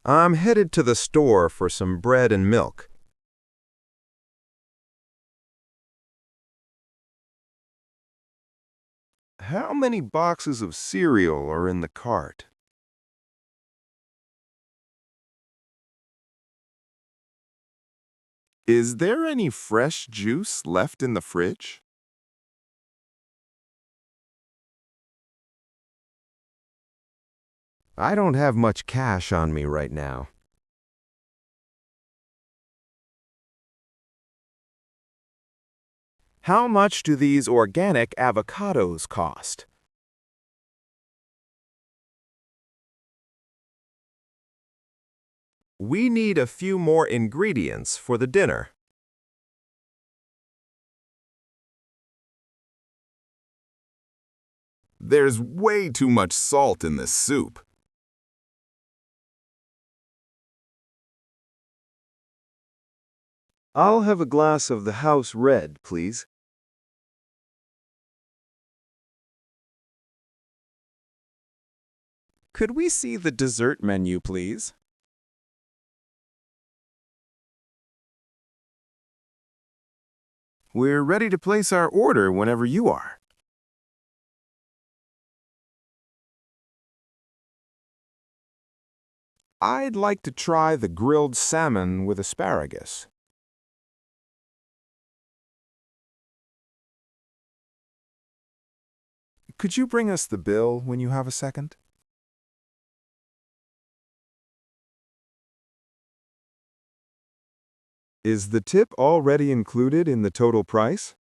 I'm headed to the store for some bread and milk. How many boxes of cereal are in the cart? Is there any fresh juice left in the fridge? I don't have much cash on me right now. How much do these organic avocados cost? We need a few more ingredients for the dinner. There's way too much salt in this soup. I'll have a glass of the house red, please. Could we see the dessert menu, please? We're ready to place our order whenever you are. I'd like to try the grilled salmon with asparagus. Could you bring us the bill when you have a second? Is the tip already included in the total price?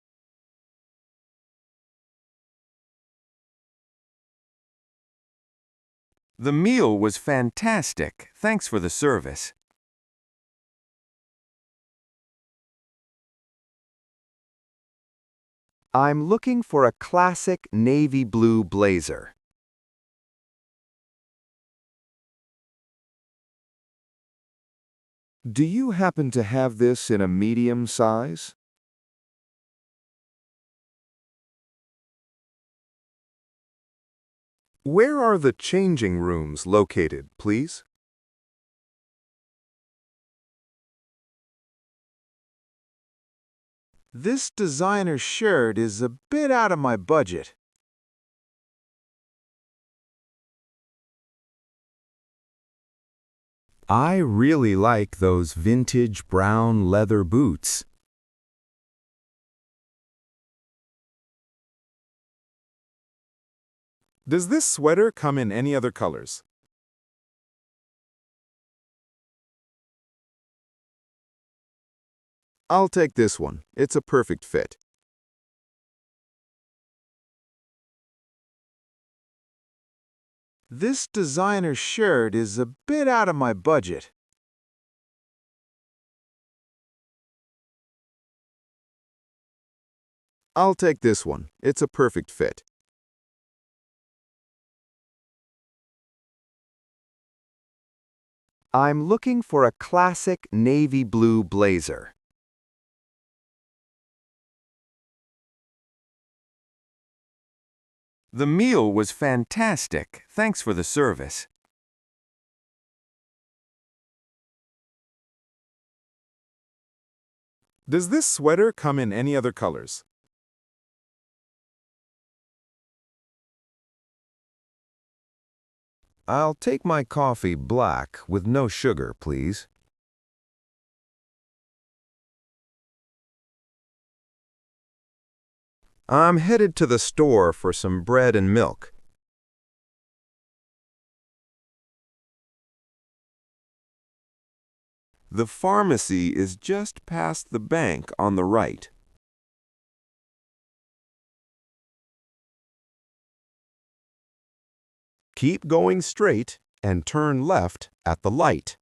The meal was fantastic. Thanks for the service. I'm looking for a classic navy blue blazer. Do you happen to have this in a medium size? Where are the changing rooms located, please? This designer shirt is a bit out of my budget. I really like those vintage brown leather boots. Does this sweater come in any other colors? I'll take this one. It's a perfect fit. This designer shirt is a bit out of my budget. I'll take this one. It's a perfect fit. I'm looking for a classic navy blue blazer. The meal was fantastic. Thanks for the service. Does this sweater come in any other colors? I'll take my coffee black with no sugar, please. I'm headed to the store for some bread and milk. The pharmacy is just past the bank on the right. Keep going straight and turn left at the light.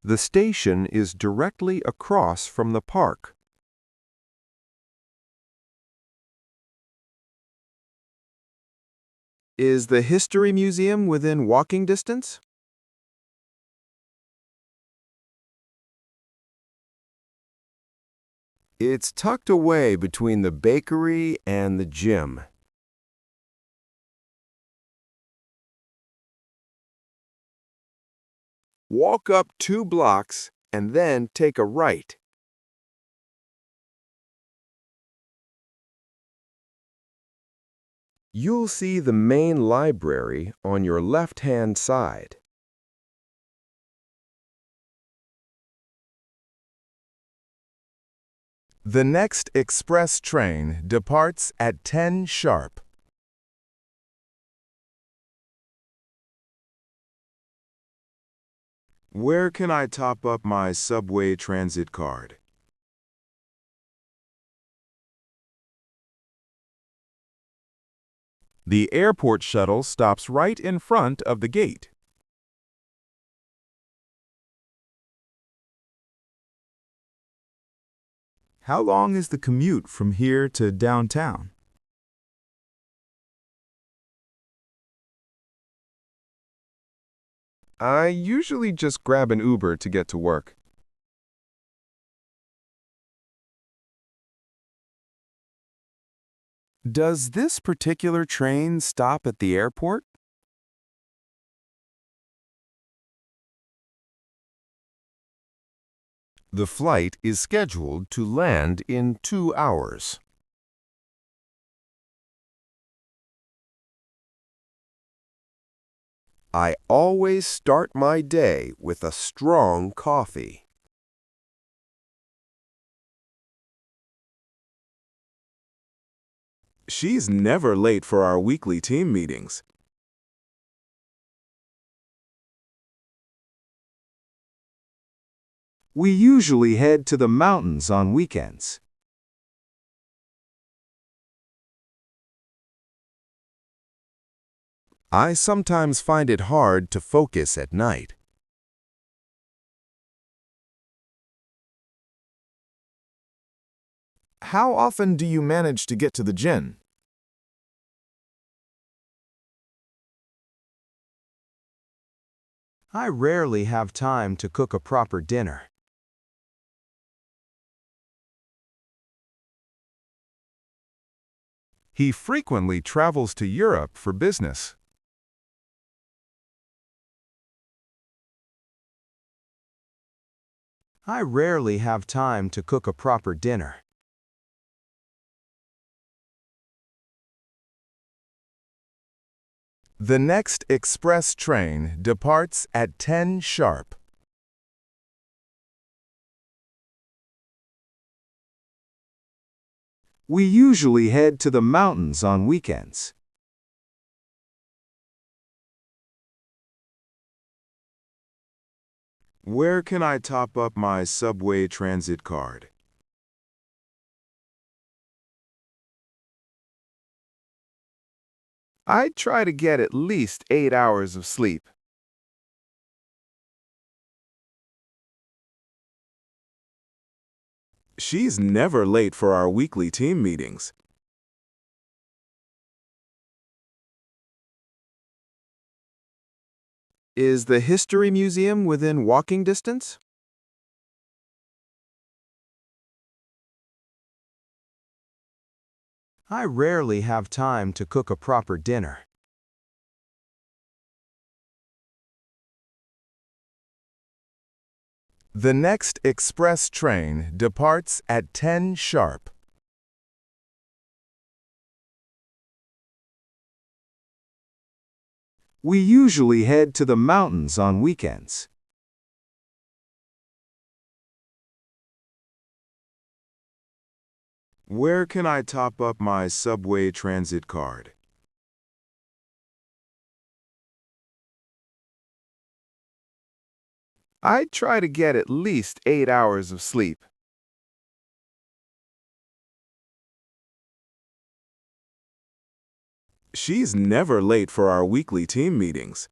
The station is directly across from the park. Is the History Museum within walking distance? It's tucked away between the bakery and the gym. Walk up 2 blocks and then take a right. You'll see the main library on your left-hand side. The next express train departs at 10 sharp. Where can I top up my subway transit card? The airport shuttle stops right in front of the gate. How long is the commute from here to downtown? I usually just grab an Uber to get to work. Does this particular train stop at the airport? The flight is scheduled to land in 2 hours. I always start my day with a strong coffee. She's never late for our weekly team meetings. We usually head to the mountains on weekends. I sometimes find it hard to focus at night. How often do you manage to get to the gym? I rarely have time to cook a proper dinner. He frequently travels to Europe for business. I rarely have time to cook a proper dinner. The next express train departs at 10 sharp. We usually head to the mountains on weekends. Where can I top up my subway transit card? I try to get at least 8 hours of sleep. She's never late for our weekly team meetings. Is the History Museum within walking distance? I rarely have time to cook a proper dinner. The next express train departs at 10 sharp. We usually head to the mountains on weekends. Where can I top up my subway transit card? I try to get at least 8 hours of sleep. She's never late for our weekly team meetings.